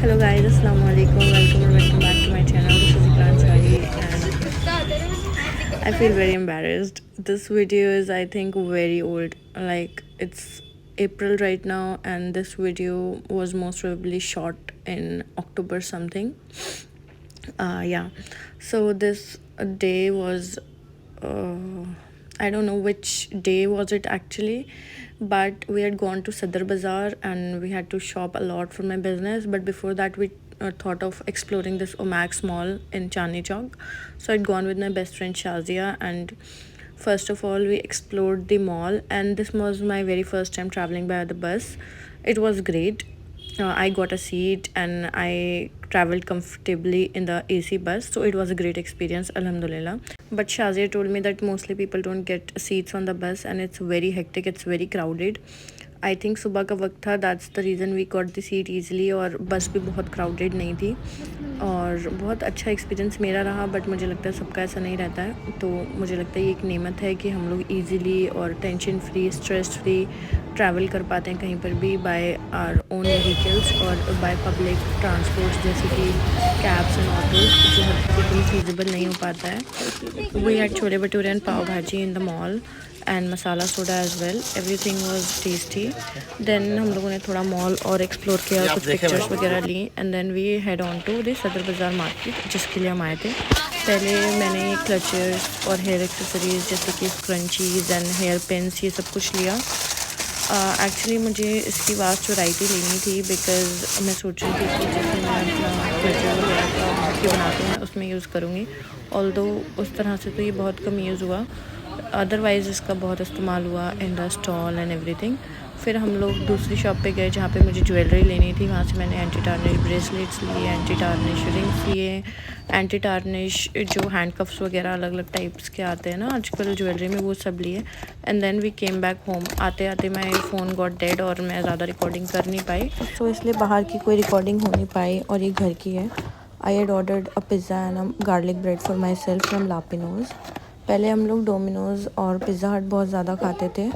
Hello guys, assalamu alaikum, welcome or welcome back to my channel. This is Ikran Sari and I feel very embarrassed. This video is I think very old. Like it's April right now and this video was most probably shot in October something. Yeah. So this day was uh, I don't know which day was it actually, but we had gone to Sadar Bazaar and we had to shop a lot for my business. But before that, we thought of exploring this Omax Mall in Chandni Chowk. So I'd gone with my best friend Shazia, and first of all, we explored the mall. And this was my very first time traveling by the bus. It was great. I got a seat and I traveled comfortably in the AC bus, so it was a great experience, Alhamdulillah. But Shazia told me that mostly people don't get seats on the bus and it's very hectic, it's very crowded. I think सुबह का वक्त था, that's the reason we got the seat easily, और bus भी बहुत crowded नहीं थी और बहुत अच्छा एक्सपीरियंस मेरा रहा. बट मुझे लगता है सबका ऐसा नहीं रहता है, तो मुझे लगता है ये एक नेमत है कि हम लोग ईज़िली और tension free, stress free travel कर पाते हैं कहीं पर भी बाय आवर ओन व्हीकल्स और बाय पब्लिक ट्रांसपोर्ट जैसे कि कैब्स एंड ऑटोज, जो हर किसी के लिए फीजिबल नहीं हो पाता है. We had chole bhature and pav bhaji in the mall and masala soda as well. Everything was tasty. Then हम लोगों ने थोड़ा मॉल और एक्सप्लोर किया, कुछ पिक्चर्स वगैरह ली and then we head on to the Sadar Bazaar market जिसके लिए हम आए थे. पहले मैंने क्लचर्स और हेयर एक्सेसरीज जैसे कि स्क्रंचीज़ एंड हेयर पिन्स ये सब कुछ लिया. एक्चुअली मुझे इसकी वास्ट वैरायटी लेनी थी बिकॉज़ मैं सोच रही थी कि जैसे मैं अपना क्लचर वगैरह का बुके बनाती हूँ उसमें यूज़ करूँगी. ऑल्दो उस तरह से तो ये बहुत कम यूज़ हुआ, अदरवाइज़ इसका बहुत इस्तेमाल हुआ in the stall and everything. फिर हम लोग दूसरी शॉप पे गए जहाँ पे मुझे ज्वेलरी लेनी थी. वहाँ से मैंने एंटी टार्निश ब्रेसलेट्स लिए, एंटी टार्निश रिंग्स लिए, एंटी टार्निश जो हैंडकफ्स वगैरह अलग अलग टाइप्स के आते हैं ना आजकल ज्वेलरी में, वो सब लिए. And then we came back home. आते आते माई फ़ोन गॉट डेड और मैं ज़्यादा रिकॉर्डिंग कर नहीं पाई, तो इसलिए बाहर की कोई रिकॉर्डिंग हो नहीं पाई और ये घर की है. I had ordered a pizza and a garlic bread for myself from La Pinoz. पहले हम लोग डोमिनोज़ और पिज़्ज़ा हट बहुत ज़्यादा खाते थे,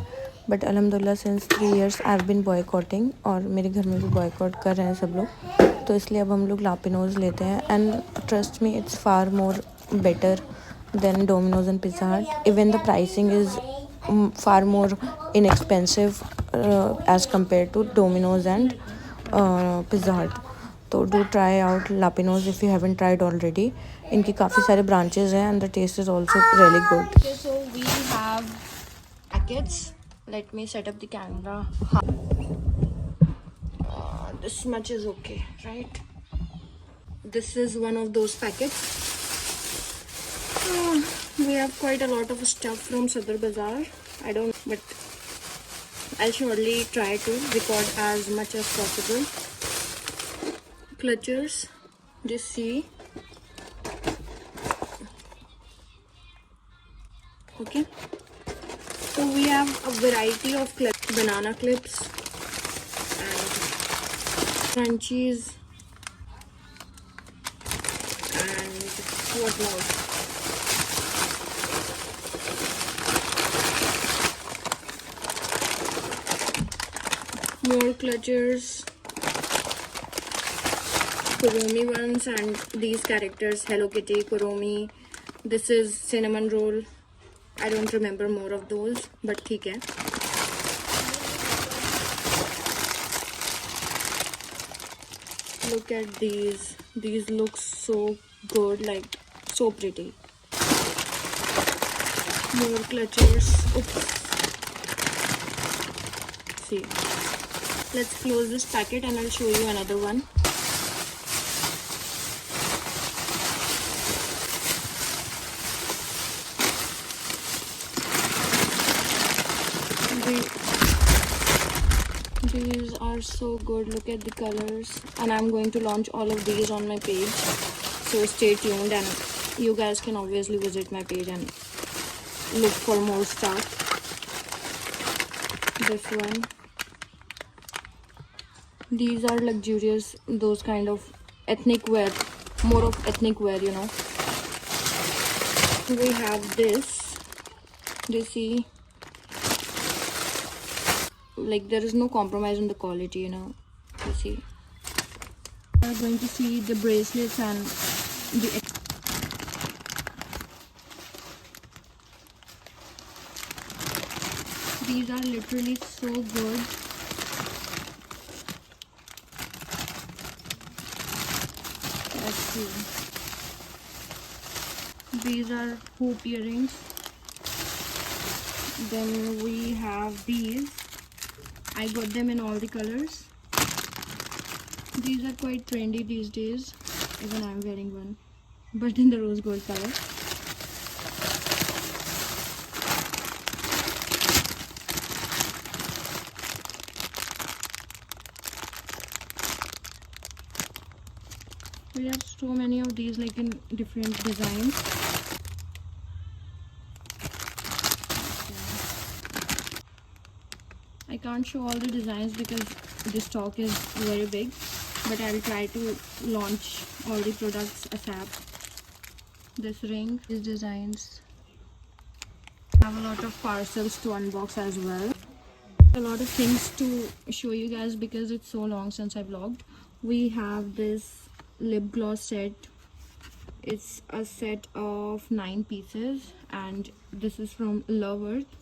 बट अलहमदिल्ला since 3 years I have been boycotting, और मेरे घर में भी बॉयकॉट कर रहे हैं सब लोग, तो इसलिए अब हम लोग लापिनोज़ लेते हैं. And trust me, it's far more better than Domino's and Pizza Hut. Even the pricing is far more inexpensive as compared to Domino's and Pizza Hut. तो do try out La Pinoz if you haven't tried already. इनकी काफ़ी सारे branches हैं and the taste is also really good. So we have packets. Let me set up the camera. This much is okay, right? This is one of those packets. We have quite a lot of stuff from Sadar Bazaar. I don't, but I'll surely try to record as much as possible. Clutchers, just see. Okay. So we have a variety of banana clips and crunchies and what more. More clutchers, Kuromi ones, and these characters, Hello Kitty, Kuromi. This is cinnamon roll. I don't remember more of those, but ठीक है. Look at these. These look so good, like so pretty. More clutchers. Oops. See. Let's close this packet and I'll show you another one. These are so good. Look at the colors, and I'm going to launch all of these on my page, so stay tuned, and you guys can obviously visit my page and look for more stuff. This one, these are luxurious, those kind of ethnic wear, more of ethnic wear, you know. We have this, you see, like there is no compromise on the quality, you know. You see, We are going to see the bracelets and the. These are literally so good. Let's see. These are hoop earrings. Then we have these. I got them in all the colors. These are quite trendy these days. Even I'm wearing one, but in the rose gold color. We have so many of these, like in different designs. I can't show all the designs because the stock is very big, but I'll try to launch all the products ASAP. This ring, these designs. I have a lot of parcels to unbox as well. A lot of things to show you guys because it's so long since I vlogged. We have this lip gloss set. It's a set of 9 pieces and this is from Love Earth.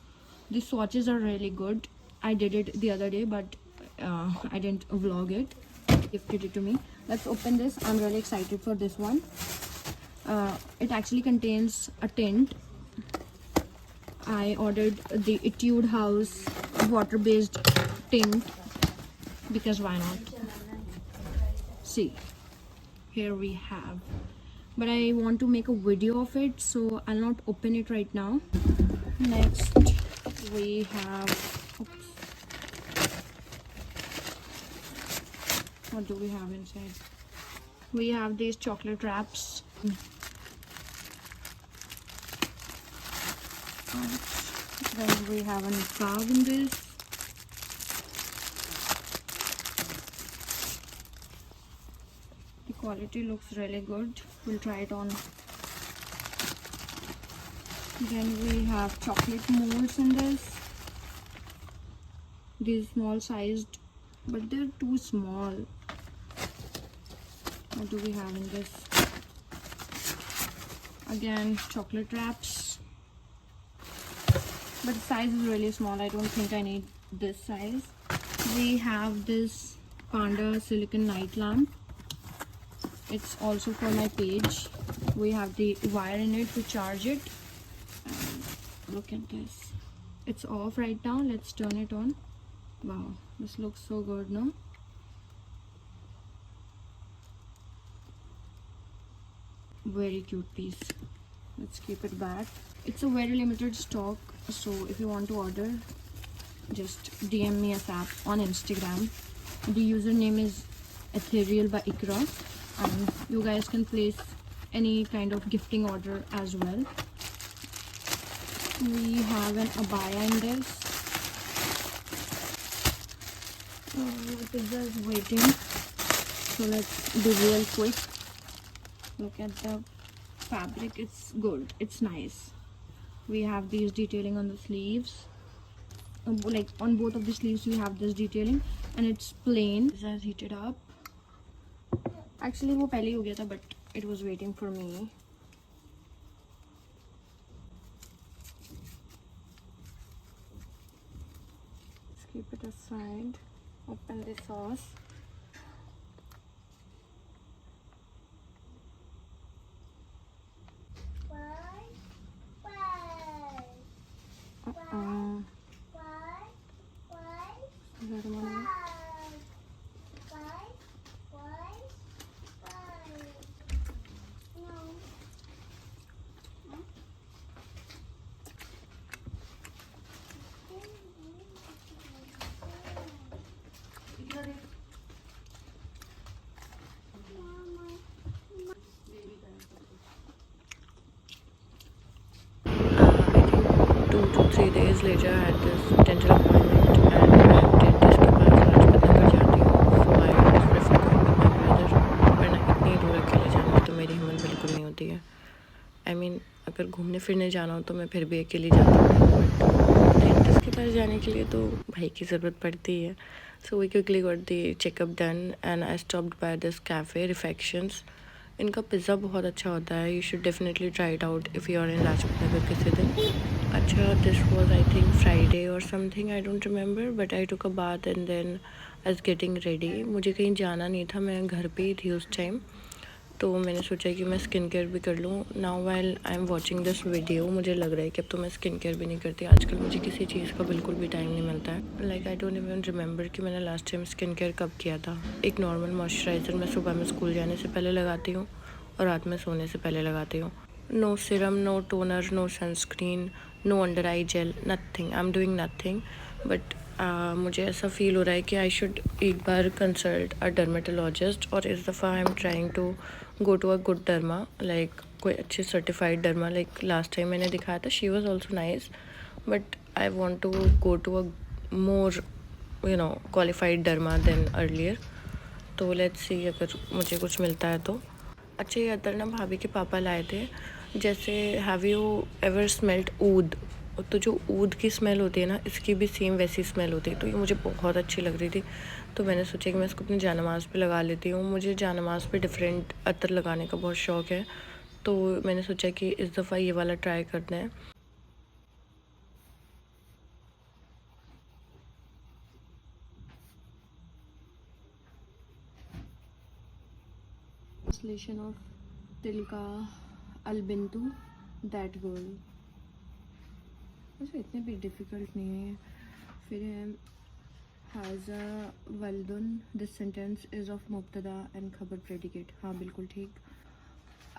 The swatches are really good. I did it the other day, but I didn't vlog it. Gifted it to me. Let's open this. I'm really excited for this one. It actually contains a tint. I ordered the Etude House water-based tint because why not? See, here we have. But I want to make a video of it, so I'll not open it right now. Next, we have. Oops. What do we have inside? We have these chocolate wraps. Then we have a niqab in this. The quality looks really good. We'll try it on. Then we have chocolate molds in this. These small sized, but they're too small. What do we have in this? Again, chocolate wraps. But the size is really small. I don't think I need this size. We have this Panda silicone night lamp. It's also for my page. We have the wire in it to charge it. And look at this. It's off right now. Let's turn it on. Wow, this looks so good, no? Very cute piece. Let's keep it back. It's a very limited stock, so if you want to order, just DM me ASAP on Instagram. The username is Ethereal by Ikra, and you guys can place any kind of gifting order as well. We have an abaya in this. The pizza is waiting, so let's do real quick. Look at the fabric. It's good, it's nice. We have these detailing on the sleeves, like on both of the sleeves we have this detailing, and it's plain. This has heated up. Actually वो पहले ही हो गया था, but it was waiting for me. Let's keep it aside. Open the sauce. I think 2 to 3 days later I had this dental appointment and dentist के पास राजपत नगर जाती हूँ, so I always prefer going with my brother. वरना इतनी दूर अकेले जाने में तो मेरी हिम्मत बिल्कुल नहीं होती है. I mean अगर घूमने फिरने जाना हो तो मैं फिर भी अकेली जाती हूँ, बट डेंटिस्ट के पास जाने के लिए तो भाई की ज़रूरत पड़ती है. So we quickly got the checkup done and I stopped by this cafe, Reflections. इनका पिज़्ज़ा बहुत अच्छा होता है. You should definitely try it out if you are in Lajpat Nagar किसी दिन. अच्छा, this was I think Friday or something, I don't remember, but I took a bath and then I was getting ready. मुझे कहीं जाना नहीं था, मैं घर पे ही थी उस टाइम. तो मैंने सोचा कि मैं स्किन केयर भी कर लूँ. Now while I am watching this video मुझे लग रहा है कि अब तो मैं स्किन केयर भी नहीं करती. आजकल मुझे किसी चीज़ का बिल्कुल भी टाइम नहीं मिलता है. Like I don't even remember कि मैंने लास्ट टाइम स्किन केयर कब किया था. एक नॉर्मल मॉइस्चराइज़र मैं सुबह में स्कूल जाने से पहले लगाती हूँ और रात में सोने से पहले लगाती हूँ. No serum, no toner, no sunscreen, no under eye gel, nothing. I am doing nothing. But मुझे ऐसा फील हो रहा है कि आई शुड एक बार कंसल्ट अ डर्मेटोलॉजिस्ट. और इस दफ़ा I am trying to go to a good derma, like कोई अच्छी certified derma. Like last time मैंने दिखाया था, she was also nice, but I want to go to a more qualified derma than earlier. तो let's see अगर मुझे कुछ मिलता है तो. अच्छा, ये अतर ना भाभी के पापा लाए थे. जैसे हैव यू एवर स्मेल्ड ऊद? तो जो ऊद की स्मेल होती है ना, इसकी भी सेम वैसी स्मेल होती है. तो ये मुझे बहुत अच्छी लग रही थी, तो मैंने सोचा कि मैं इसको अपनी जानमाज़ पे लगा लेती हूँ. मुझे जानमाज़ पे डिफरेंट अतर लगाने का बहुत शौक़ है, तो मैंने सोचा कि इस दफ़ा ये वाला ट्राई करना है. ट्रांसलेशन ऑफ तिलका अलबिंतु दैट गर्ल. अच्छा, इतने भी डिफ़िकल्ट नहीं है. फिर है हाजा वल्दुन, दिस सेंटेंस इज़ ऑफ मुब्तदा एंड खबर प्रेडिकेट. हाँ बिल्कुल ठीक.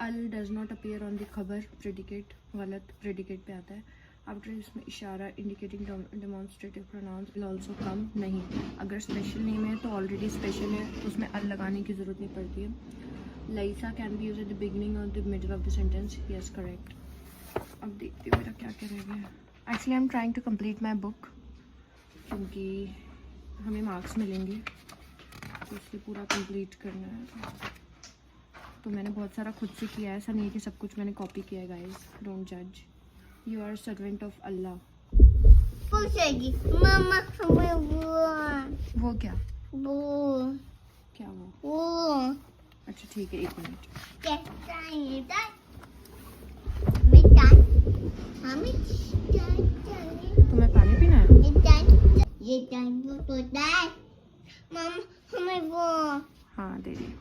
अल does not appear on the खबर प्रेडिकेट, गलत, प्रेडिकेट पे आता है. आफ्टर इसमें इशारा indicating demonstrative pronouns will also come. नहीं, अगर स्पेशल नेम है तो ऑलरेडी स्पेशल है, तो उसमें अल लगाने की ज़रूरत नहीं पड़ती है. लाइसा can be use at the beginning और the middle of the sentence. Yes correct. अब देखते हो मेरा क्या क्या रह गया. Actually I am trying to complete my book, क्योंकि हमें मार्क्स मिलेंगे तो इसलिए पूरा कंप्लीट करना है. तो मैंने बहुत सारा खुद से किया है, ऐसा नहीं है कि सब कुछ मैंने कॉपी किया है. गाइस डोंट जज. यू आर सर्वेंट ऑफ अल्लाह. पूछेगी मामा हमें वो क्या? वो क्या वो? वो अच्छा ठीक है, 1 मिनट. कैसा है इधर मिठाई हमें तुम्हें पानी पीना है? ये टाइम वो तो दाई मामा हमें वो. हाँ दे रही.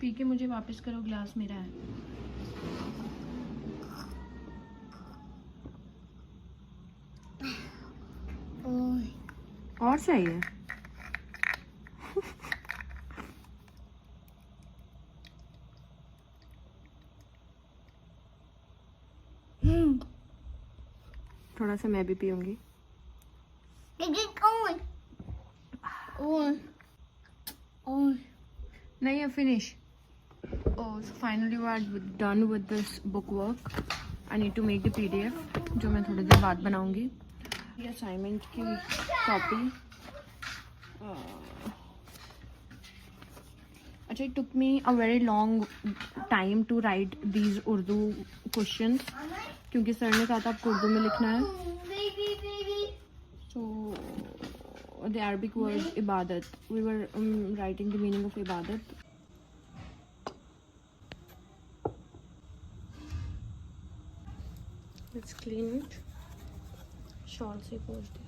पी के मुझे वापस करो, ग्लास मेरा है. और चाहिए? थोड़ा सा मैं भी पीऊंगी. नहीं है, finish. Oh, so finally we are done with this book work. I need to make the PDF, जो मैं थोड़ी देर बाद बनाऊंगी. ये असाइनमेंट की कॉपी. अच्छा, it took me a very long time to write these Urdu questions, क्योंकि sir ने कहा था आपको उर्दू में लिखना है. So the Arabic word ibadat, we were writing the meaning of ibadat. Let's clean it. Shawl से पोंछ दिया.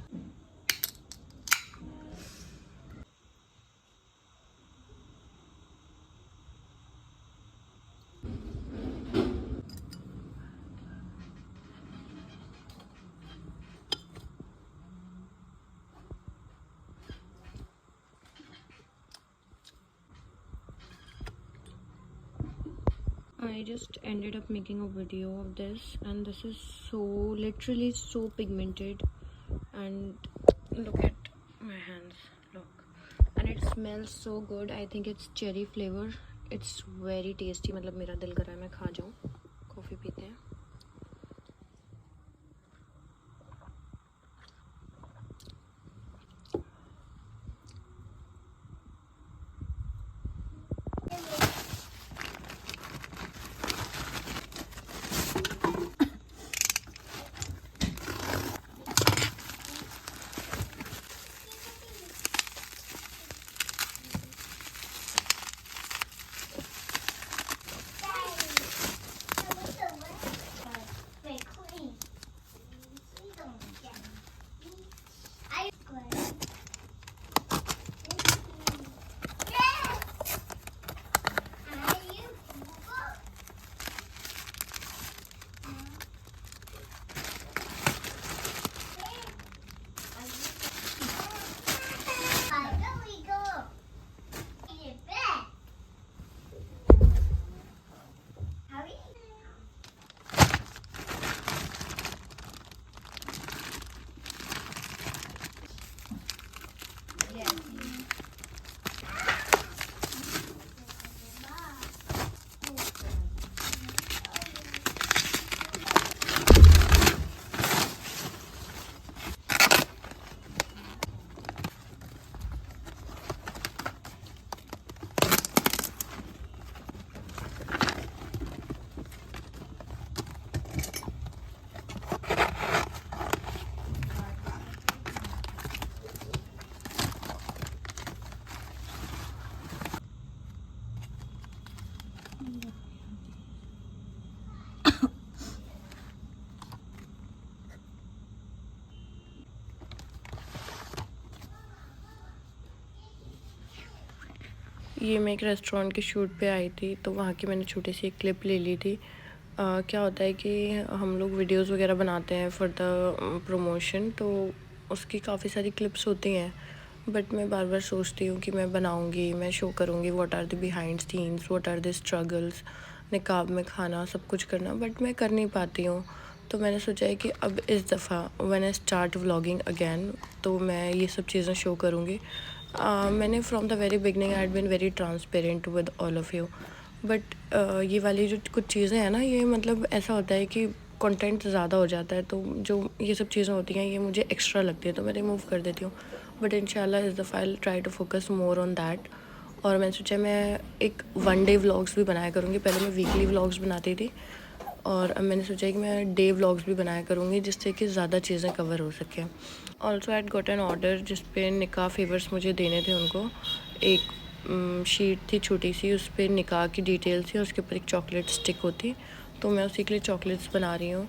I just ended up making a video of this, and this is so literally so pigmented, and look at my hands, look, and it smells so good. I think it's cherry flavor. It's very tasty. मतलब मेरा दिल कर रहा है मैं खा जाऊँ. Coffee पीते हैं. ये मैं एक रेस्टोरेंट के शूट पे आई थी, तो वहाँ की मैंने छोटी सी एक क्लिप ले ली थी। क्या होता है कि हम लोग वीडियोस वगैरह बनाते हैं फॉर द प्रमोशन, तो उसकी काफ़ी सारी क्लिप्स होती हैं। बट मैं बार बार सोचती हूँ कि मैं बनाऊँगी, मैं शो करूँगी what are the behind scenes, what are the struggles, निकाब में खाना, सब कुछ करना, बट मैं कर नहीं पाती हूँ। तो मैंने सोचा है कि अब इस दफ़ा when I start vlogging again, तो मैं ये सब चीज़ें शो करूँगी। मैंने from the very beginning I had been very transparent with all of you, but ये वाली जो कुछ चीज़ें हैं ना, ये मतलब ऐसा होता है कि कंटेंट ज़्यादा हो जाता है, तो जो ये सब चीज़ें होती हैं ये मुझे एक्स्ट्रा लगती है, तो मैं रिमूव कर देती हूँ। बट इंशाल्लाह इस दफ़ा I try to focus more on that. और मैंने सोचा मैं एक वन डे व्लॉग्स भी बनाया करूँगी। पहले मैं वीकली व्लॉग्स बनाती थी, और अब मैंने सोचा कि मैं डे व्लॉग्स भी बनाया करूँगी, जिससे कि ज़्यादा चीज़ें कवर हो सकें। Also I got an order जिस पे निकाह फेवर्स मुझे देने थे उनको। एक शीट थी छोटी सी, उस पर निकाह की डिटेल थी और उसके ऊपर एक चॉकलेट स्टिक होती, तो मैं उसी के लिए चॉकलेट्स बना रही हूँ।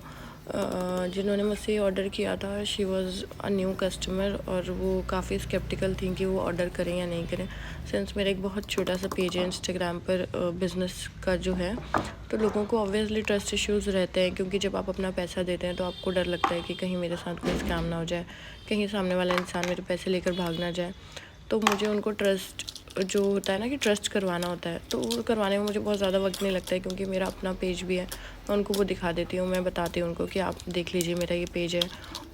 जिन्होंने मुझसे ऑर्डर किया था, she was a new customer, और वो काफ़ी स्केप्टिकल थी कि वो ऑर्डर करें या नहीं करें। सिंस मेरा एक बहुत छोटा सा पेज है इंस्टाग्राम पर बिज़नेस का जो है, तो लोगों को ऑब्वियसली ट्रस्ट इश्यूज़ रहते हैं, क्योंकि जब आप अपना पैसा देते हैं तो आपको डर लगता है कि कहीं मेरे साथ कोई स्कैम ना हो जाए, कहीं सामने वाला इंसान मेरे पैसे लेकर भाग ना जाए। तो मुझे उनको ट्रस्ट जो होता है ना, कि ट्रस्ट करवाना होता है, तो वो करवाने में मुझे बहुत ज़्यादा वक्त नहीं लगता है, क्योंकि मेरा अपना पेज भी है। मैं उनको वो दिखा देती हूँ, मैं बताती हूँ उनको कि आप देख लीजिए मेरा ये पेज है,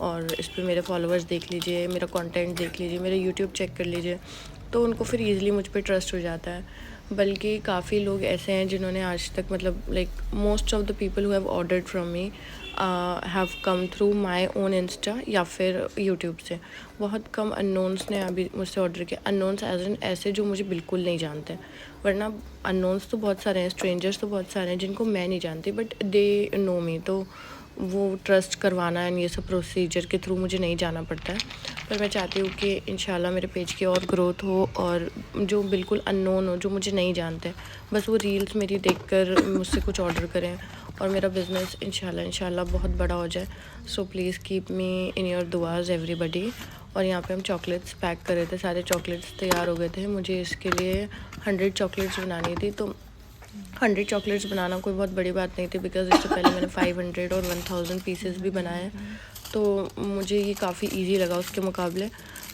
और इस पर मेरे फॉलोअर्स देख लीजिए, मेरा कंटेंट देख लीजिए, मेरा यूट्यूब चेक कर लीजिए, तो उनको फिर ईज़िली मुझ पे ट्रस्ट हो जाता है। बल्कि काफ़ी लोग ऐसे हैं जिन्होंने आज तक, मतलब like most of the people who have ordered from me have come through my own Insta या फिर यूट्यूब से। बहुत कम अननोन्स ने अभी मुझसे ऑर्डर किया। अननोन्स एज इन ऐसे जो मुझे बिल्कुल नहीं जानते, वरना अननोन्स तो बहुत सारे हैं, स्ट्रेंजर्स तो बहुत सारे हैं जिनको मैं नहीं जानती, बट दे नो मी, तो वो ट्रस्ट करवाना एंड ये सब प्रोसीजर के थ्रू मुझे नहीं जाना पड़ता है। पर मैं चाहती हूँ कि इंशाल्लाह मेरे पेज की और ग्रोथ हो, और जो बिल्कुल अननोन हो, जो मुझे नहीं जानते, बस वो रील्स मेरी देखकर मुझसे कुछ ऑर्डर करें, और मेरा बिज़नेस इंशाल्लाह बहुत बड़ा हो जाए। So please keep me in your दुआज़ एवरीबडी। और यहाँ पे हम चॉकलेट्स पैक कर रहे थे, सारे चॉकलेट्स तैयार हो गए थे। मुझे इसके लिए 100 चॉकलेट्स बनानी थी, तो 100 चॉकलेट्स बनाना कोई बहुत बड़ी बात नहीं थी, बिकॉज़ इससे पहले मैंने 500 और 1000 पीसेस भी बनाए, तो मुझे ये काफ़ी इजी लगा उसके मुकाबले।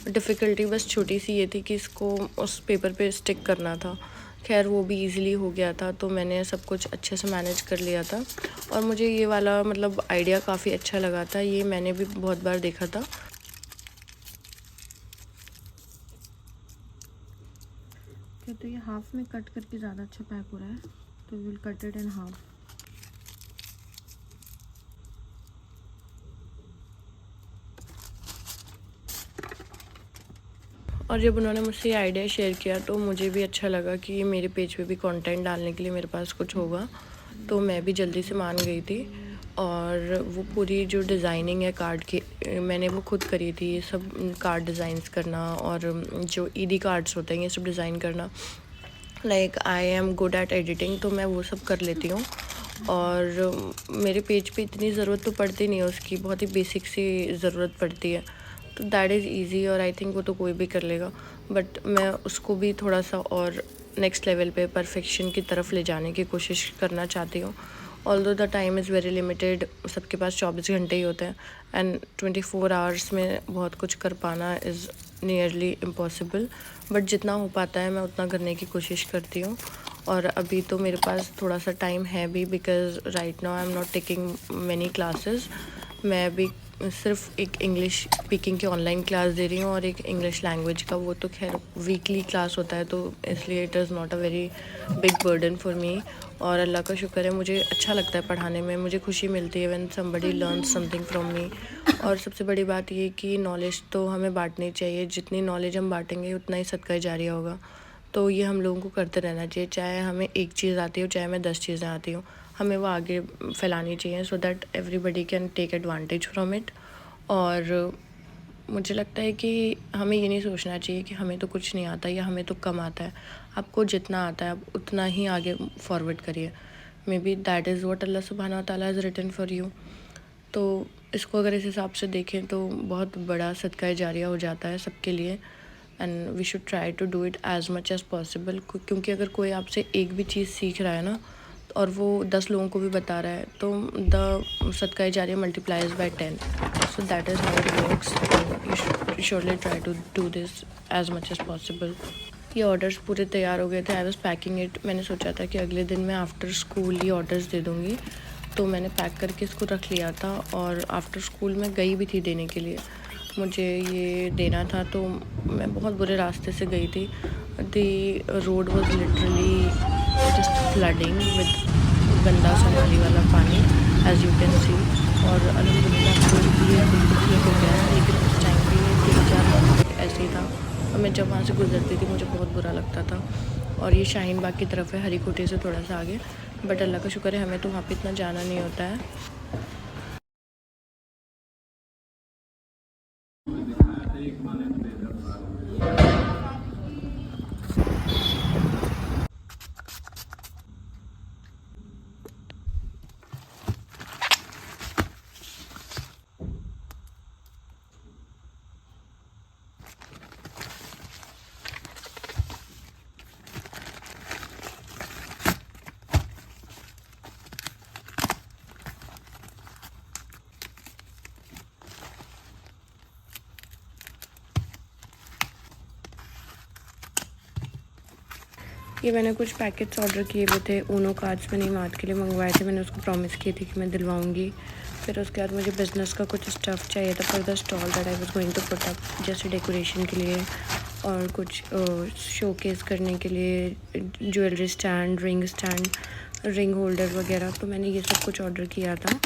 डिफ़िकल्टी बस छोटी सी ये थी कि इसको उस पेपर पे स्टिक करना था। खैर वो भी इजीली हो गया था, तो मैंने सब कुछ अच्छे से मैनेज कर लिया था, और मुझे ये वाला मतलब आइडिया काफ़ी अच्छा लगा था। ये मैंने भी बहुत बार देखा था। तो ये हाफ में कट करके ज़्यादा अच्छा पैक हो रहा है, तो will cut it in half. और जब उन्होंने मुझसे ये आइडिया शेयर किया, तो मुझे भी अच्छा लगा कि मेरे पेज पे भी कंटेंट डालने के लिए मेरे पास कुछ होगा, तो मैं भी जल्दी से मान गई थी। और वो पूरी जो डिज़ाइनिंग है कार्ड की, मैंने वो खुद करी थी। ये सब कार्ड डिज़ाइंस करना, और जो ईडी कार्ड्स होते हैं ये सब डिज़ाइन करना, like I am good at editing, तो मैं वो सब कर लेती हूँ। और मेरे पेज पे इतनी ज़रूरत तो पड़ती नहीं है उसकी, बहुत ही बेसिक सी ज़रूरत पड़ती है, तो दैट इज़ ईजी, और आई थिंक वो तो कोई भी कर लेगा। बट मैं उसको भी थोड़ा सा और नेक्स्ट लेवल पे परफेक्शन की तरफ ले जाने की कोशिश करना चाहती हूँ। Although the time is very limited, सबके पास 24 घंटे ही होते हैं, एंड 24 आवर्स में बहुत कुछ कर पाना इज़ नियरली इम्पॉसिबल, बट जितना हो पाता है मैं उतना करने की कोशिश करती हूँ। और अभी तो मेरे पास थोड़ा सा टाइम है भी, because right now I am not taking many classes. मैं अभी सिर्फ एक इंग्लिश स्पीकिंग की ऑनलाइन क्लास दे रही हूँ, और एक इंग्लिश लैंग्वेज का, वो तो खैर वीकली क्लास होता है, तो इसलिए it is not a very big burden for me. और अल्लाह का शुक्र है, मुझे अच्छा लगता है पढ़ाने में, मुझे खुशी मिलती है when somebody learns something from me. और सबसे बड़ी बात ये कि नॉलेज तो हमें बांटनी चाहिए, जितनी नॉलेज हम बांटेंगे उतना ही सदका जारिया होगा। तो ये हम लोगों को करते रहना चाहिए, चाहे हमें एक चीज़ आती हो, चाहे हमें 10 चीज़ें आती हो, हमें वो आगे फैलानी चाहिए, so that everybody can take advantage from it. और मुझे लगता है कि हमें ये नहीं सोचना चाहिए कि हमें तो कुछ नहीं आता या हमें तो कम आता है। आपको जितना आता है आप उतना ही आगे फॉरवर्ड करिए। Maybe that is what अल्लाह सुब्हानहू व तआला हैज़ रिटन फॉर यू। तो इसको अगर इस हिसाब से देखें तो बहुत बड़ा सदका जारिया हो जाता है सबके लिए। And we should try to do it as much as possible, क्योंकि अगर कोई आपसे एक भी चीज़ सीख रहा है ना और वो 10 लोगों को भी बता रहा है तो द सदका जारिया multiplies by 10. So that is how it works. You surely try to do this as much as possible. ये ऑर्डर्स पूरे तैयार हो गए थे. I was packing it. मैंने सोचा था कि अगले दिन मैं आफ्टर स्कूल ही ऑर्डर्स दे दूँगी, तो मैंने पैक करके इसको रख लिया था और आफ्टर स्कूल मैं गई भी थी देने के लिए. मुझे ये देना था तो मैं बहुत बुरे रास्ते से गई थी. The road was literally just flooding with गंदा सोमाली वाला पानी, एज यू कैन सी. और अल्हम्दुलिल्लाह तो ये बिल्कुल ठीक हो गया है, लेकिन उस टाइम पे 3-4 ऐसे ही था. और मैं जब वहाँ से गुजरती थी मुझे बहुत बुरा लगता था. और ये शाहीन बाग की तरफ है, हरी कोठी से थोड़ा सा आगे. बट अल्लाह का शुक्र है हमें तो वहाँ पे इतना जाना नहीं होता है. ये मैंने कुछ पैकेट्स ऑर्डर किए हुए थे. ऊनो कार्ड्स मैंने इमाद के लिए मंगवाए थे. मैंने उसको प्रॉमिस की थी कि मैं दिलवाऊंगी. फिर उसके बाद मुझे बिज़नेस का कुछ स्टफ़ चाहिए था for the stall that I was going to put up, जैसे डेकोरेशन के लिए और कुछ शोकेस करने के लिए, ज्वेलरी स्टैंड, रिंग होल्डर वगैरह. तो मैंने ये सब कुछ ऑर्डर किया था.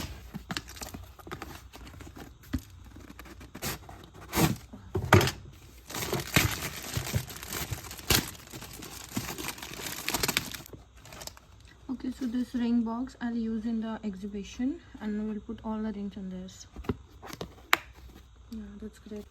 Okay, so this ring box I'll use in the exhibition and we'll put all the rings in this. Yeah, that's great.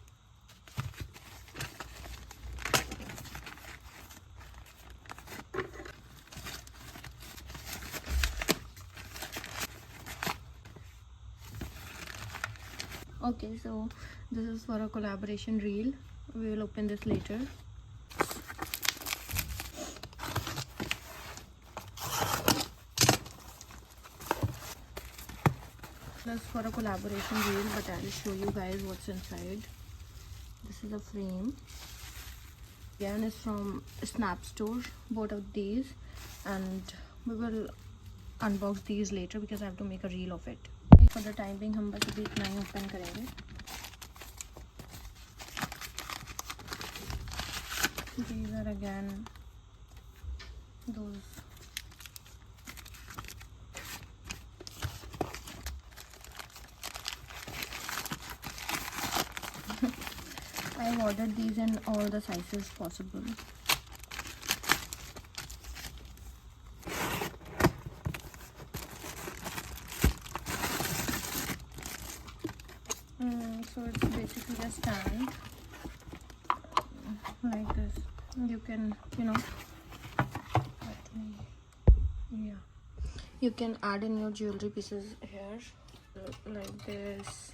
Okay, so this is for a collaboration reel. We will open this later. Plus for a collaboration reel, but I'll show you guys what's inside. This is a frame. Again is from Snap Store. Both of these, and we will unbox these later because I have to make a reel of it. For the time being हम बस अभी इतना ही open करेंगे. These are again those I've ordered these in all the sizes possible. So it's basically a stand like this. You can, you can add in your jewelry pieces here, like this,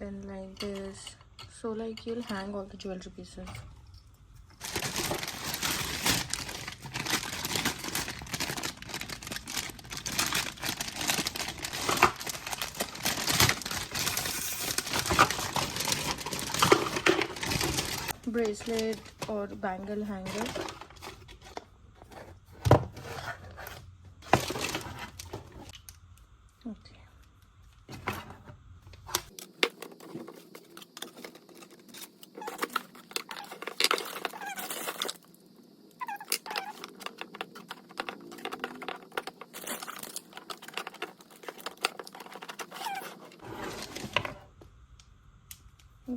then like this. So like you'll hang all the jewelry pieces. Bracelet or bangle hanger. Okay.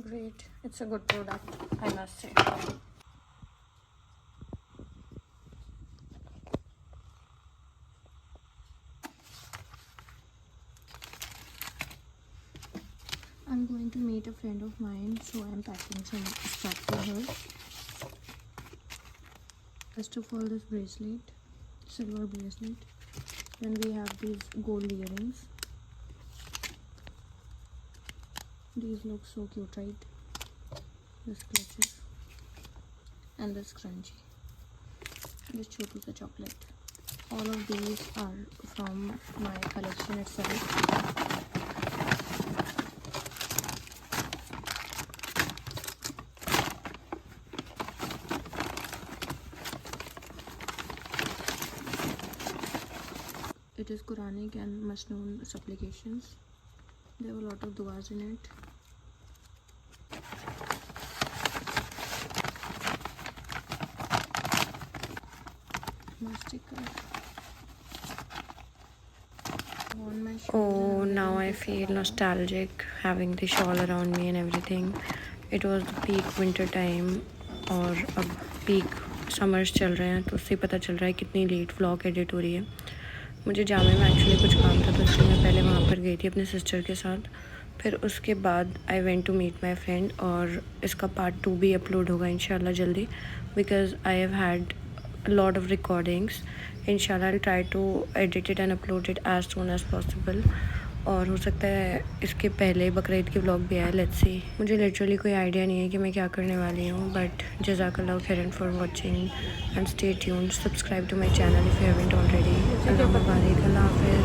Great, it's a good product, I must say. I'm going to meet a friend of mine, so I'm packing some stuff for her. First of all, this bracelet, silver bracelet. Then we have these gold earrings. These look so cute, right? this clutches, and this crunchy, this chotu sa chocolate. All of these are from my collection itself. It is Quranic and Masnoon supplications. There were a lot of duas in it. Oh, now I feel nostalgic having the shawl around me and everything. It was the peak winter time और अब peak summers चल रहे हैं, तो उससे पता चल रहा है कितनी लेट व्लॉग एडिट हो रही है. मुझे जामे में एक्चुअली कुछ काम था, तो इसलिए मैं पहले वहाँ पर गई थी अपने सिस्टर के साथ. फिर उसके बाद I went to meet my friend, और इसका पार्ट 2 भी अपलोड होगा इंशाल्लाह जल्दी, because I have had lot of recordings. Inshallah I'll try to edit it and upload it as soon as possible. और हो सकता है इसके पहले बकरीद के व्लॉग भी आए. Let's see. मुझे लिटरली कोई आइडिया नहीं है कि मैं क्या करने वाली हूँ, बट जज़ाकल्लाह खैरन for watching and stay tuned. Subscribe to my channel if you haven't already. अल्लाह मुबारक. अल्लाह हाफ़िज़.